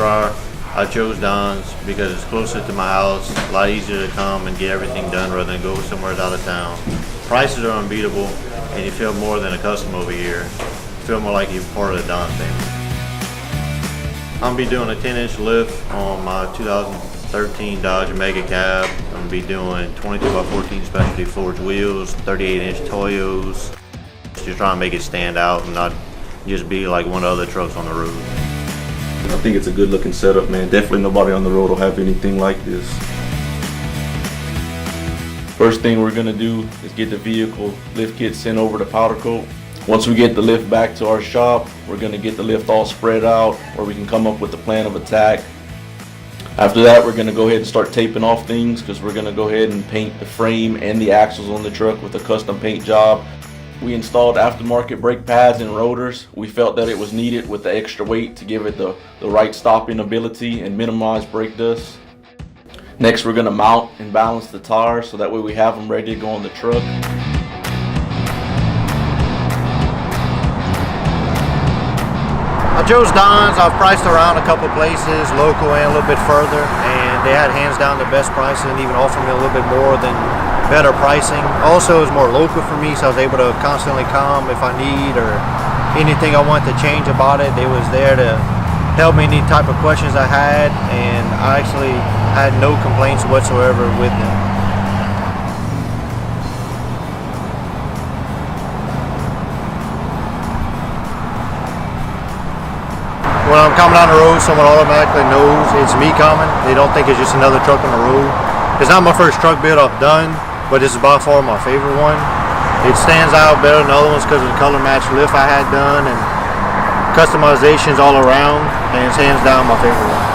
fryer, I chose Don's because it's closer to my house, a lot easier to come and get everything done rather than go somewhere out of town. Prices are unbeatable, and you feel more than a customer over here. You feel more like you're part of the Don family. I'm gonna be doing a 10-inch lift on my 2013 Dodge Mega Cab. I'm gonna be doing 22x14 specialty forged wheels, 38-inch Toyos. Just trying to make it stand out and not just be like one of the other trucks on the road. I think it's a good looking setup, man. Definitely nobody on the road will have anything like this. First thing we're gonna do is get the vehicle lift kit sent over to powder coat. Once we get the lift back to our shop, we're gonna get the lift all spread out where we can come up with a plan of attack. After that, we're gonna go ahead and start taping off things because we're gonna go ahead and paint the frame and the axles on the truck with a custom paint job. We installed aftermarket brake pads and rotors. We felt that it was needed with the extra weight to give it the right stopping ability and minimize brake dust. Next, we're gonna mount and balance the tires so that way we have them ready to go on the truck. I chose Don's. I've priced around a couple places, local and a little bit further, and they had hands down the best pricing, even offered me a little bit more than better pricing. Also, it's more local for me, so I was able to constantly come if I need or anything I want to change about it. They was there to help me any type of questions I had, and I actually had no complaints whatsoever with them. When I'm coming down the road, someone automatically knows it's me coming. They don't think it's just another truck on the road. It's not my first truck build I've done, but this is by far my favorite one. It stands out better than other ones because of the color match lift I had done and customizations all around, and it's hands down my favorite one.